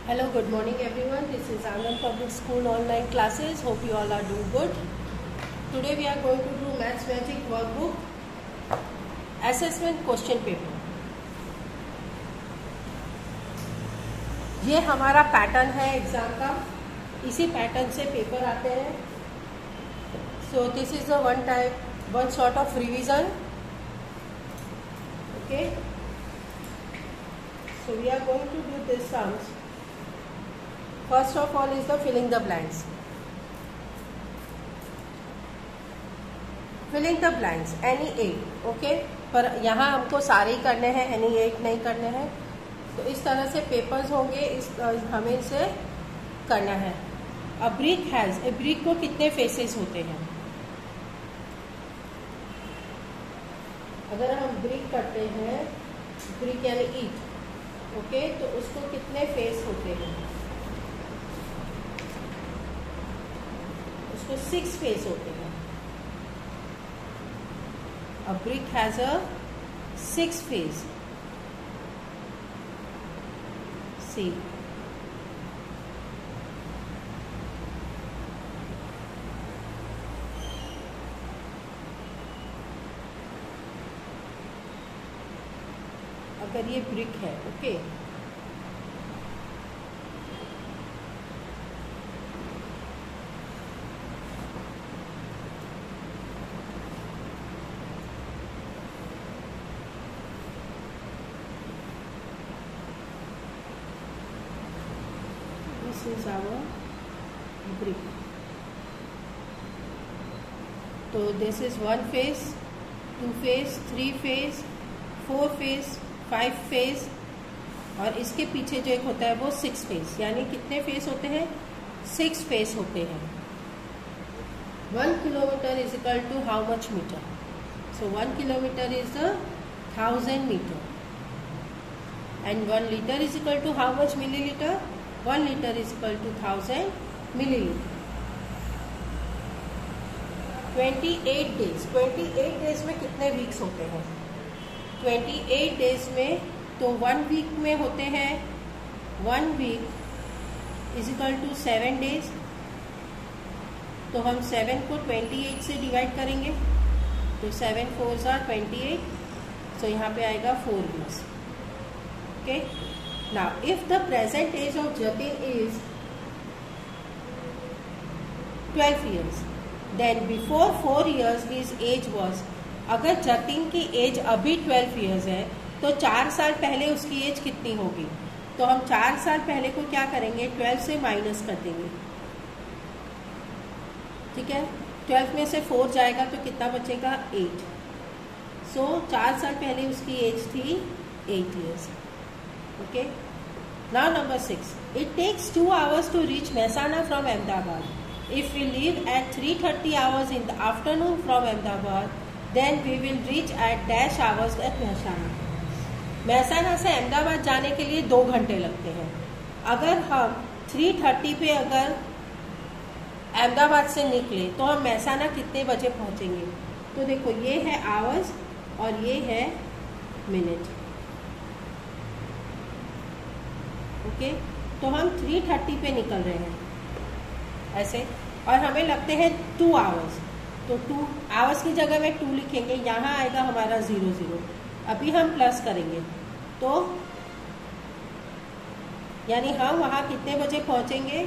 Hello, good morning everyone. This is Anand Public School online classes. Hope you all are doing good. Today we are going to do Maths Magic workbook assessment question paper. ये हमारा pattern है exam का. इसी pattern से paper आते हैं. So this is the one sort of revision. Okay. So we are going to do these sums. First of all is the filling the blanks. Filling the blanks, any 8, okay? पर यहाँ हमको सारे ही करने हैं, any 8 नहीं करने हैं. तो इस तरह से पेपर्स होंगे, हमें इसे करना है. A brick को कितने फेसेस होते हैं? अगर हम ब्रिक करते हैं, ब्रिक यानी ईट, ओके, तो उसको कितने फेस होते हैं? उसको 6 फेस होते हैं. A brick has a 6 face. See. अगर ये ब्रिक है, okay, this is our brick. तो this is 1 face, 2 face, 3 face, 4 face, 5 face, और इसके पीछे जो एक होता है वो 6 फेस. यानी कितने फेस होते हैं? 6 फेस होते हैं. 1 kilometre is equal to how much metre? So 1 kilometre is 1000 metre. And 1 litre is equal to how much millilitre? 1 litre is equal to 1000 millilitre. 28 days में कितने वीक्स होते हैं? 28 डेज में तो 1 वीक में होते हैं, 1 week is equal to 7 days. तो हम 7 को 28 से डिवाइड करेंगे, तो 7 4s are 28. सो यहाँ पे आएगा 4 weeks. Okay. Now if the present age of Jatin is 12 years, then before 4 years his age was. अगर जतिन की एज अभी 12 years है तो 4 साल पहले उसकी एज कितनी होगी? तो हम 4 साल पहले को क्या करेंगे? 12 से माइनस कर देंगे. ठीक है. 12 में से 4 जाएगा तो कितना बचेगा? 8. सो 4 साल पहले उसकी एज थी 8 years. Okay. Now number 6. It takes 2 hours to reach Mehsana from Ahmedabad. If we leave at 3:30 hours in the afternoon from Ahmedabad, then we will reach at dash hours at Mehsana. Mehsana से अहमदाबाद जाने के लिए 2 घंटे लगते हैं. अगर हम 3:30 पे अगर अहमदाबाद से निकले तो हम महसाना कितने बजे पहुंचेंगे? तो देखो, ये है आवर्स और ये है मिनट. ओके. तो हम 3:30 पे निकल रहे हैं ऐसे, और हमें लगते हैं 2 hours. तो 2 hours की जगह में 2 लिखेंगे. यहाँ आएगा हमारा 0. अभी हम प्लस करेंगे तो यानी हम वहाँ कितने बजे पहुँचेंगे?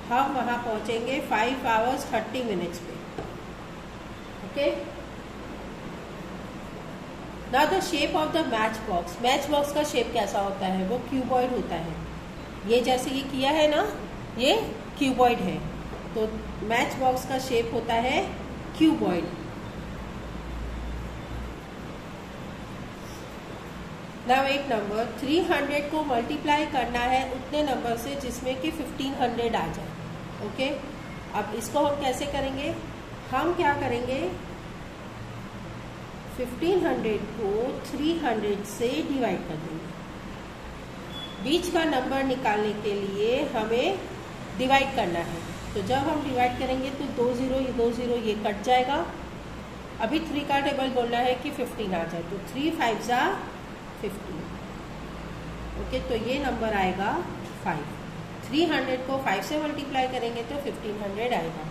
हम वहाँ पहुँचेंगे 5 hours 30 minutes पे. Okay. Now the shape of the match box. Match box का शेप कैसा होता है? वो क्यूबॉइड होता है. ये जैसे ये किया है ना, ये क्यूबॉइड है. तो मैच बॉक्स का शेप होता है क्यूबॉइड. नाउ एक नंबर 300 को मल्टीप्लाई करना है उतने नंबर से जिसमें कि 1500 आ जाए. ओके. अब इसको हम कैसे करेंगे? हम क्या करेंगे? 1500 को 300 से डिवाइड कर देंगे. बीच का नंबर निकालने के लिए हमें डिवाइड करना है. तो जब हम डिवाइड करेंगे तो 2 0 ये कट जाएगा. अभी 3 का टेबल बोलना है कि 15 आ जाए. तो 3 5s are 15. ओके, तो ये नंबर आएगा 5. 300 को 5 से मल्टीप्लाई करेंगे तो 1500 आएगा।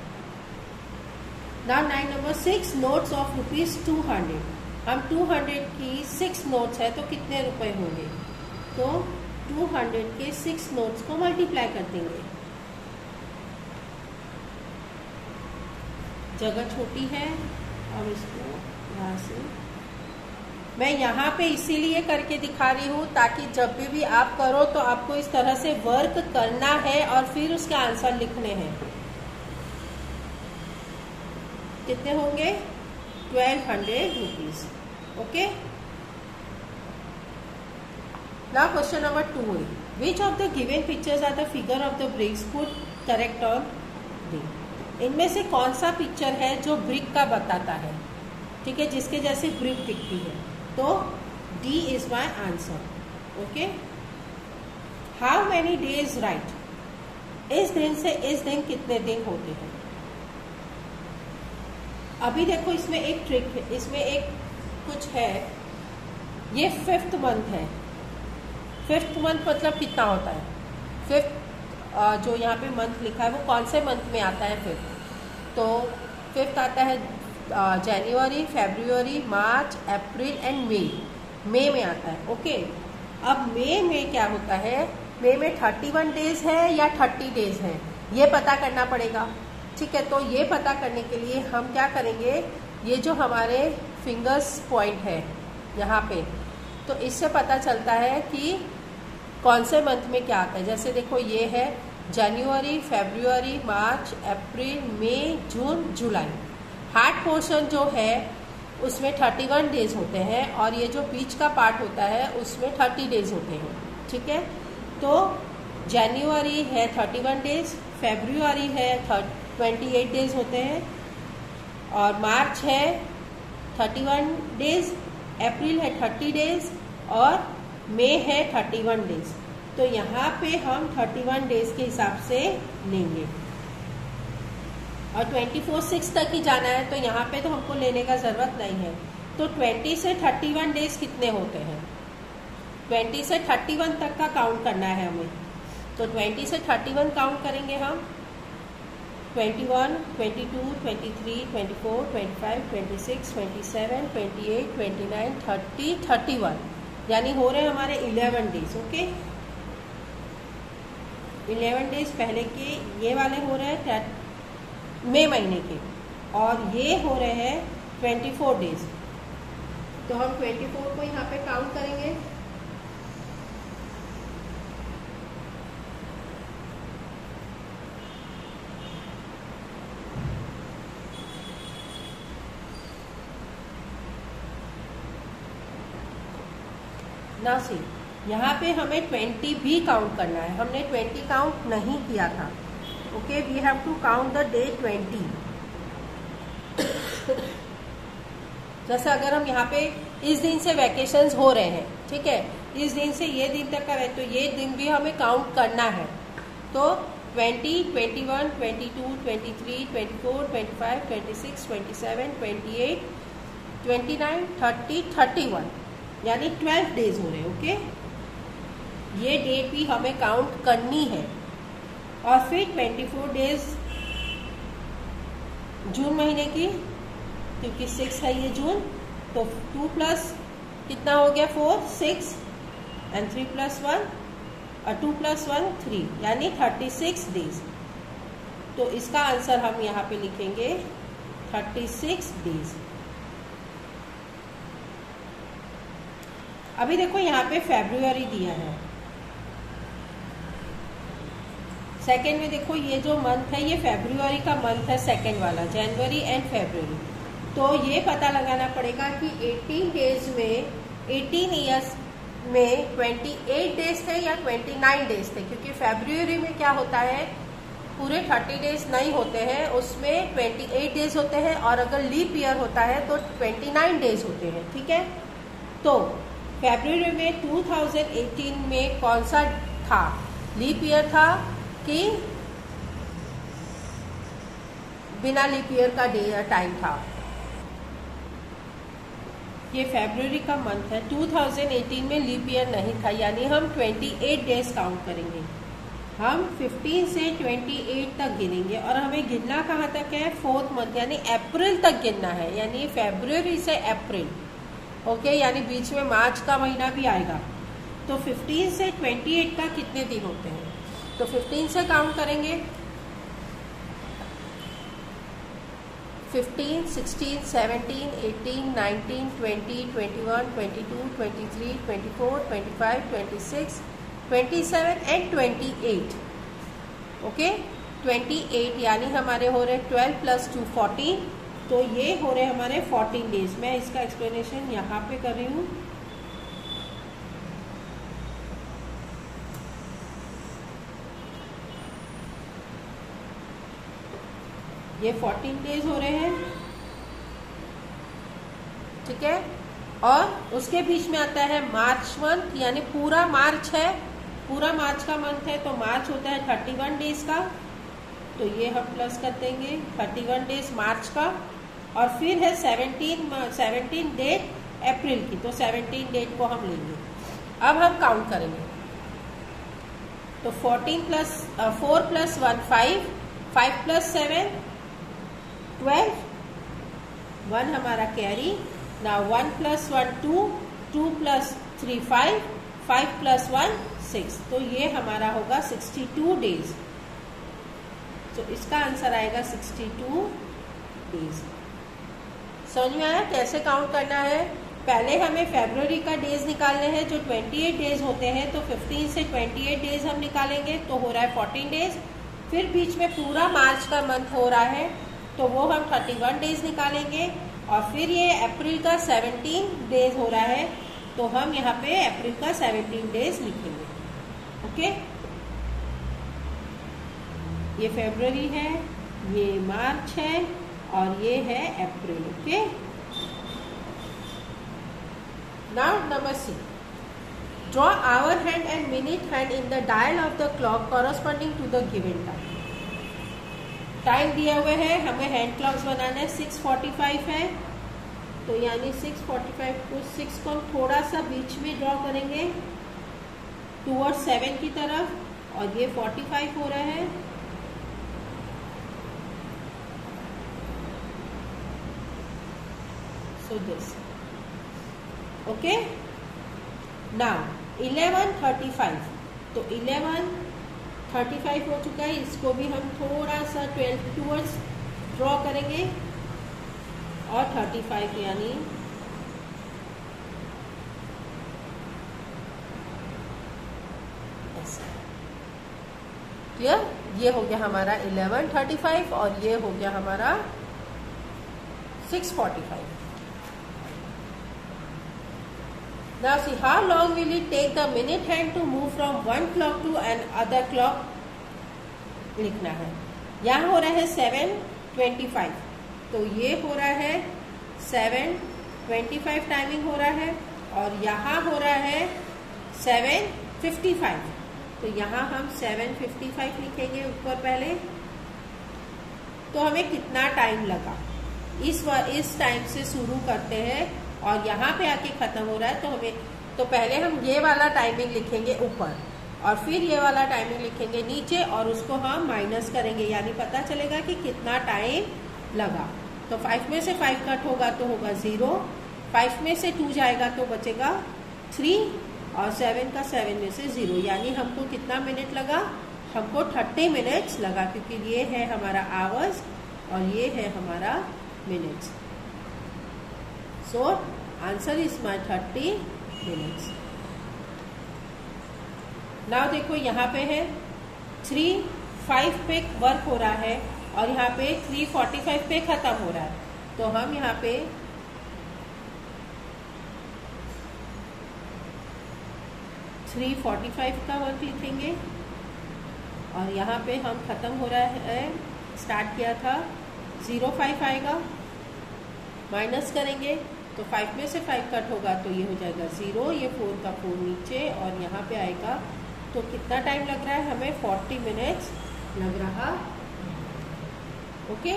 Now 9 number 6 notes of ₹200। हम 200 की 6 नोट्स है तो कितने रुपए होंगे? तो 200 के 6 नोट्स को मल्टीप्लाई कर देंगे। जगह छोटी है और इसको यहाँ से मैं यहाँ पे इसीलिए करके दिखा रही हूँ ताकि जब भी आप करो तो आपको इस तरह से वर्क करना है और फिर उसके आंसर लिखने हैं। कितने होंगे? 1200 rupees. Okay. Now question number 2 है which of the given pictures are the figure of the bricks put correct on D. इनमें से कौन सा पिक्चर है जो ब्रिक का बताता है? ठीक है, जिसके जैसे ब्रिक दिखती है। तो D is my answer. Okay. How many days right, इस दिन से इस दिन कितने दिन होते हैं? अभी देखो इसमें एक ट्रिक है, इसमें एक कुछ है। ये 5th मंथ है। 5th मंथ मतलब कितना होता है? 5th जो यहाँ पे मंथ लिखा है वो कौन से मंथ में आता है? 5th। तो 5th आता है जनवरी, फरवरी, मार्च, अप्रैल एंड मई में आता है। ओके। अब मई में क्या होता है? मई में 31 डेज है या 30 डेज है, ये पता करना पड़ेगा। ठीक है, तो ये पता करने के लिए हम क्या करेंगे, ये जो हमारे फिंगर्स पॉइंट है यहाँ पे, तो इससे पता चलता है कि कौन से मंथ में क्या आता है। जैसे देखो ये है जनवरी, फरवरी, मार्च, अप्रैल, मई, जून, जुलाई। हार्ड पोर्शन जो है उसमें 31 डेज होते हैं और ये जो बीच का पार्ट होता है उसमें 30 डेज होते हैं। ठीक है, तो जनवरी है 31 डेज, फरवरी है 28 डेज होते हैं और मार्च है 31 डेज, अप्रैल है 30 डेज और मई है 31 डेज। तो यहाँ पे हम 31 डेज के हिसाब से लेंगे और 24/6 तक ही जाना है, तो यहाँ पे तो हमको लेने का ज़रूरत नहीं है। तो 20 से 31 डेज कितने होते हैं? 20 से 31 तक का काउंट करना है हमें। तो 20 से 31 काउंट करेंगे हम। 21, 22, 23, 24, 25, 26, 27, 28, 29, 30, 31, यानी हो रहे हमारे 11 डेज। ओके, 11 डेज पहले के ये वाले हो रहे हैं मई महीने के और ये हो रहे हैं 24 डेज। तो हम 24 को यहाँ पे काउंट करेंगे। ना सी यहाँ पे हमें 20 भी काउंट करना है, हमने 20 काउंट नहीं किया था। Okay, we have to count the day 20। जैसे अगर हम यहाँ पे इस दिन से वैकेशंस हो रहे हैं, ठीक है, इस दिन से ये दिन तक का है, तो ये दिन भी हमें काउंट करना है। तो 20, 21, 22, 23, 24, 25, 26, 27, 28, 29, 30, 31, यानी 12 डेज हो रहे हैं। ओके, ये डेट भी हमें काउंट करनी है। और फिर 24 डेज जून महीने की, क्योंकि 6 है ये जून, तो 2 प्लस कितना हो गया 4, 6 एंड 3 प्लस 1 और 2 प्लस 1 3, यानी 36 डेज। तो इसका आंसर हम यहाँ पे लिखेंगे 36 डेज। अभी देखो यहाँ पे फरवरी दिया है, सेकेंड में देखो ये जो मंथ है ये फरवरी का मंथ है, सेकेंड वाला, जनवरी एंड फरवरी। तो ये पता लगाना पड़ेगा कि 18 डेज में, 18 ईयर्स में 28 डेज थे या 29 डेज थे, क्योंकि फरवरी में क्या होता है पूरे 30 डेज नहीं होते हैं, उसमें 28 डेज होते हैं और अगर लीप ईयर होता है तो 29 डेज होते हैं। ठीक है, तो फरवरी में 2018 में कौन सा था, लीप ईयर था कि बिना लीप ईयर का टाइम था? ये फरवरी का मंथ है, 2018 में लीप ईयर नहीं था, यानी हम 28 डेज काउंट करेंगे। हम 15 से 28 तक गिनेंगे और हमें गिनना कहाँ तक है, 4th मंथ यानी अप्रैल तक गिनना है, यानी फरवरी से अप्रैल। ओके, यानी बीच में मार्च का महीना भी आएगा। तो 15 से 28 तक कितने दिन होते हैं, तो 15 से काउंट करेंगे, 15, 16, 17, 18, 19, 20, 21, 22, 23, 24, 25, 26, 27 एंड 28। ओके, 28 यानी हमारे हो रहे 12 + 2 14, तो ये हो रहे हमारे 14 डेज। मैं इसका एक्सप्लेनेशन यहाँ पे कर रही हूँ। ये 14 डेज हो रहे हैं, ठीक है। और उसके बीच में आता है मार्च मंथ, यानी पूरा मार्च है, पूरा मार्च का मंथ है, तो मार्च होता है 31 डेज का, तो ये हम प्लस कर देंगे 31 डेज मार्च का। और फिर है 17 डेट अप्रैल की, तो 17 डेट को हम लेंगे। अब हम काउंट करेंगे, तो 4 + 1 5, 5 + 7 12, 1 हमारा कैरी। ना 1 + 1 2, 2 + 3 5, 5 + 1 6, तो ये हमारा होगा 62 डेज। तो इसका आंसर आएगा 62 डेज। समझ में आया कैसे काउंट करना है? पहले हमें फरवरी का डेज निकालने हैं जो 28 डेज होते हैं, तो 15 से 28 डेज हम निकालेंगे, तो हो रहा है 14 डेज। फिर बीच में पूरा मार्च का मंथ हो रहा है, तो वो हम 31 डेज निकालेंगे। और फिर ये अप्रैल का 17 डेज हो रहा है, तो हम यहाँ पे अप्रैल का 17 डेज लिखेंगे। ओके, ये फरवरी है, ये मार्च है और ये है April. Okay, now number C, draw hour hand and minute hand in the dial of the clock corresponding to the given time. Time दिया हुआ है, हमें हैंड क्लॉक्स बनाना है, 6:45 है, तो यानी 6:45 को 6 को हम थोड़ा सा बीच में ड्रॉ करेंगे टूवर्ड्स 7 की तरफ, और ये 45 हो रहा है। So this, okay. नाउ 11:35, तो 11:35 हो चुका है, इसको भी हम थोड़ा सा 12 टूवर्ड्स ड्रॉ करेंगे, और 35 यानी ऐसा। क्लियर? ये हो गया हमारा 11:35 और ये हो गया हमारा 6:45। Now see, how long will it take the minute hand to move from one clock to another clock? लिखना है। यहाँ हो रहा है 7:25, तो ये हो रहा है 7:25 टाइमिंग हो रहा है, और यहाँ हो रहा है 7:55, तो यहाँ हम 7:55 लिखेंगे ऊपर पहले। तो हमें कितना टाइम लगा, इस टाइम से शुरू करते हैं और यहाँ पे आके खत्म हो रहा है, तो हमें तो पहले हम ये वाला टाइमिंग लिखेंगे ऊपर, और फिर ये वाला टाइमिंग लिखेंगे नीचे, और उसको हम माइनस करेंगे, यानी पता चलेगा कि कितना टाइम लगा। तो 5 में से 5 कट होगा तो होगा 0, 5 में से 2 जाएगा तो बचेगा 3, और 7 का 7 में से 0, यानी हमको कितना मिनट लगा, हमको 30 मिनट्स लगा, क्योंकि ये है हमारा आवर्स और ये है हमारा minutes. So answer is my 30 minutes. Now देखो यहाँ पे है 3:05 पे वर्क हो रहा है, और यहाँ पे 3:45 पे खत्म हो रहा है, तो हम यहाँ पे 3:45 का वर्क लिखेंगे, और यहाँ पे हम खत्म हो रहा है, स्टार्ट किया था 05 आएगा, माइनस करेंगे तो 5 में से 5 कट होगा तो ये हो जाएगा 0, ये 4 का 4 नीचे, और यहाँ पे आएगा, तो कितना टाइम लग रहा है हमें, 40 मिनट्स लग रहा। Okay,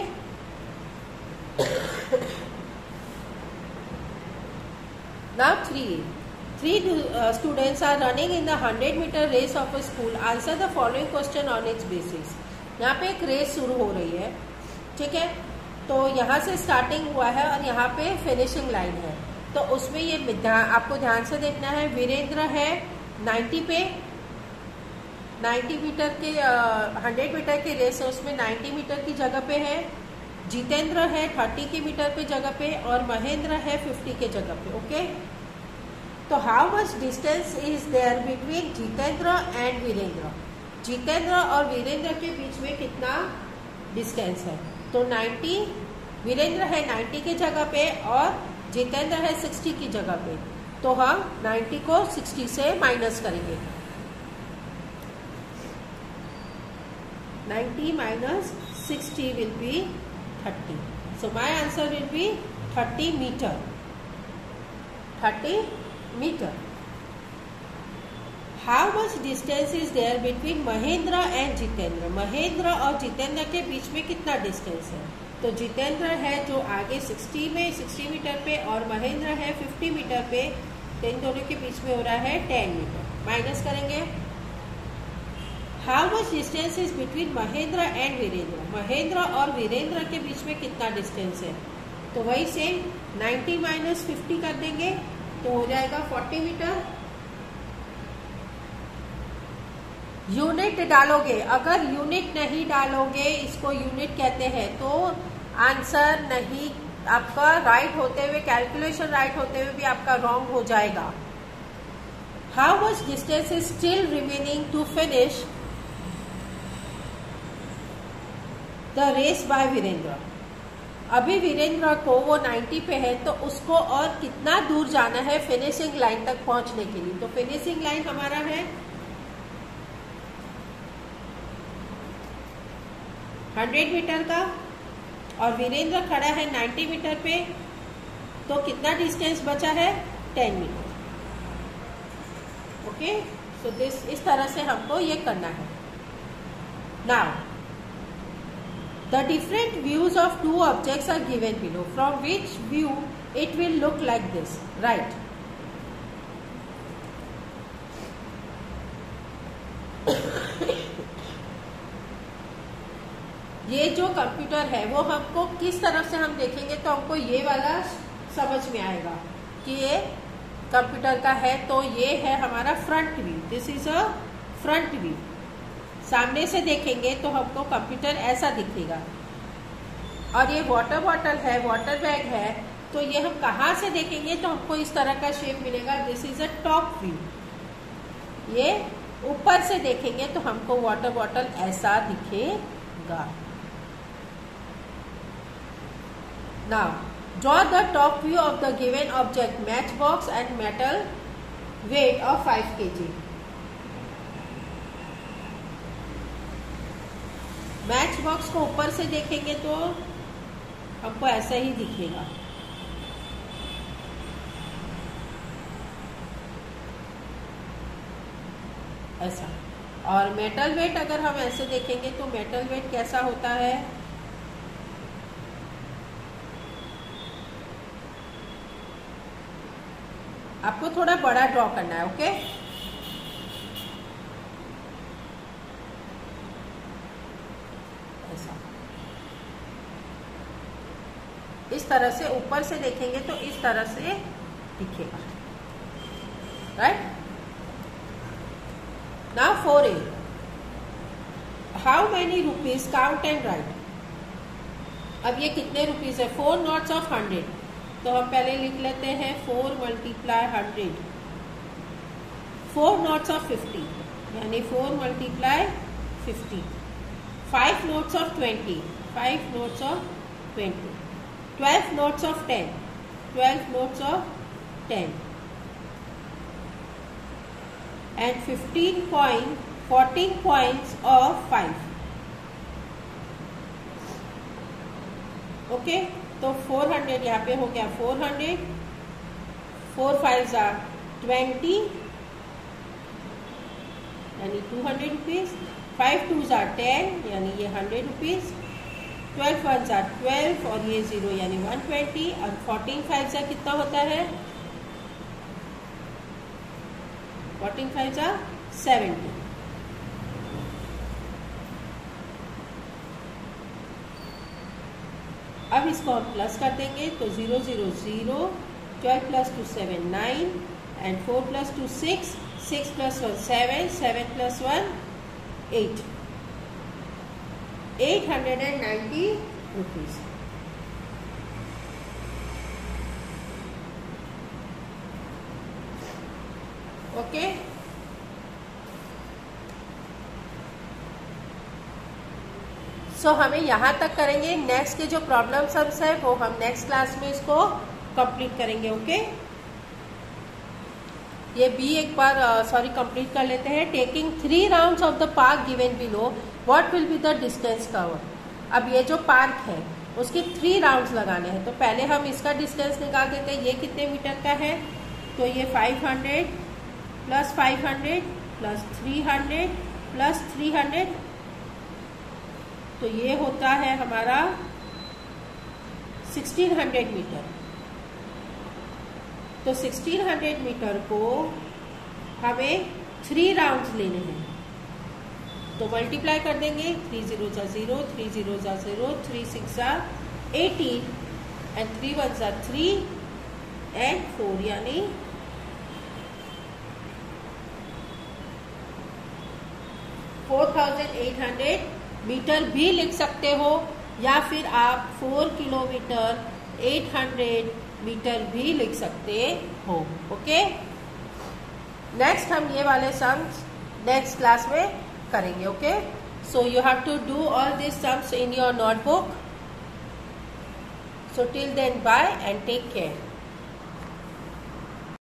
now 3, 3 students are running in the 100-meter race of a school. Answer the following question on its basis. यहाँ पे एक रेस शुरू हो रही है, ठीक है। तो यहाँ से स्टार्टिंग हुआ है और यहाँ पे फिनिशिंग लाइन है। तो उसमें ये आपको ध्यान से देखना है। वीरेंद्र है 90 पे, 90 मीटर के 100 मीटर की रेस है, उसमें 90 मीटर की जगह पे है। जितेंद्र है 30 की मीटर पे जगह पे और महेंद्र है 50 के जगह पे। ओके, तो how much distance is there between Jitendra and Virendra? Jitendra और वीरेंद्र के बीच में कितना डिस्टेंस है? तो 90, वीरेंद्र है 90 की जगह पे और जितेंद्र है 60 की जगह पे। तो हम 90 को 60 से माइनस करेंगे। 90 minus 60 will be 30. So my answer will be 30 meter. 30 meter. How much distance is there between Mahendra and Jitendra? Mahendra और जितेंद्र के बीच में कितना डिस्टेंस है? तो जितेंद्र है जो आगे 60 मीटर पे और महेंद्र है 50 मीटर पे। तो इन दोनों के बीच में हो रहा है 10 मीटर। माइनस करेंगे। How much distance is between Mahendra and Virendra? Mahendra और वीरेंद्र के बीच में कितना डिस्टेंस है? तो वही सेम 90 माइनस 50 कर देंगे तो हो जाएगा 40 मीटर। यूनिट डालोगे, अगर यूनिट नहीं डालोगे, इसको यूनिट कहते हैं, तो आंसर नहीं आपका राइट होते हुए, कैलकुलेशन राइट होते हुए भी आपका रॉन्ग हो जाएगा। How much distance is still remaining to finish the race by Virendra? अभी वीरेंद्र को वो 90 पे है, तो उसको और कितना दूर जाना है फिनिशिंग लाइन तक पहुंचने के लिए? तो फिनिशिंग लाइन हमारा है 100 मीटर का और वीरेंद्र खड़ा है 90 मीटर पे। तो कितना डिस्टेंस बचा है? 10 मीटर। ओके, सो दिस इस तरह से हमको ये करना है। Now the different views of two objects are given below. From which view it will look like this? Right. ये जो कंप्यूटर है वो हमको किस तरफ से हम देखेंगे तो हमको ये वाला समझ में आएगा कि ये कंप्यूटर का है। तो ये है हमारा front view. This is a front view. सामने से देखेंगे तो हमको कंप्यूटर ऐसा दिखेगा। और ये वाटर बॉटल है, वाटर बैग है, तो ये हम कहाँ से देखेंगे तो हमको इस तरह का शेप मिलेगा। This is a top view. ये ऊपर से देखेंगे तो हमको वाटर बॉटल ऐसा दिखेगा। Now draw the top view of the given object match box and metal weight of 5 kg। Match box को ऊपर से देखेंगे तो हमको ऐसा ही दिखेगा। ऐसा। और मेटल वेट अगर हम ऐसे देखेंगे तो मेटल वेट कैसा होता है? आपको थोड़ा बड़ा ड्रॉ करना है। ओके, इस तरह से ऊपर से देखेंगे तो इस तरह से दिखेगा। Right. Now 4A, how many rupees count and right? अब ये कितने रुपीज है? 4 नोट्स ऑफ 100। तो हम पहले लिख लेते हैं 4 × 100। 4 नोट्स ऑफ 50 यानी 4 × 50। 5 notes of 20, 5 notes of 20। 12 notes of 10, 12 notes of 10, and 14 coins of 5. Okay, तो 400 यहाँ पे हो गया 400। 4 5s are 20 यानी 200 रुपीज। 5 2s are 10 यानी ये 100 रुपीज। 12 1s are 12 और ये 0 यानी 120। और 14 5s कितना होता है? 14 5 जा 70। अब इसको हम प्लस कर देंगे तो 0 0 0, 12 + 2 7 9 एंड 4 + 2 6, 6 + 1 7, 7 + 1 8, 890 रुपीज। ओके, सो हमें यहाँ तक करेंगे। नेक्स्ट के जो प्रॉब्लम सम्स है वो हम नेक्स्ट क्लास में इसको कंप्लीट करेंगे। ओके, ये बी एक बार कंप्लीट कर लेते हैं। Taking 3 rounds of the park given below, what will be the distance cover. अब ये जो पार्क है उसके 3 राउंड्स लगाने हैं, तो पहले हम इसका डिस्टेंस निकाल देते हैं। ये कितने मीटर का है, तो ये 500 + 500 + 300 + 300, तो ये होता है हमारा 1600 मीटर। तो 1600 मीटर को हमें 3 राउंड्स लेने हैं, तो मल्टीप्लाई कर देंगे। 3 0 जा 0, 3 0 जा 0, 3 6 जा 18 एंड 3 1 जा 3 एंड 4, यानी 4800 मीटर भी लिख सकते हो, या फिर आप 4 किलोमीटर 800 मीटर भी लिख सकते हो। ओके, नेक्स्ट हम ये वाले सम्स नेक्स्ट क्लास में करेंगे। Okay, so you have to do all this sums in your notebook. So till then bye and take care.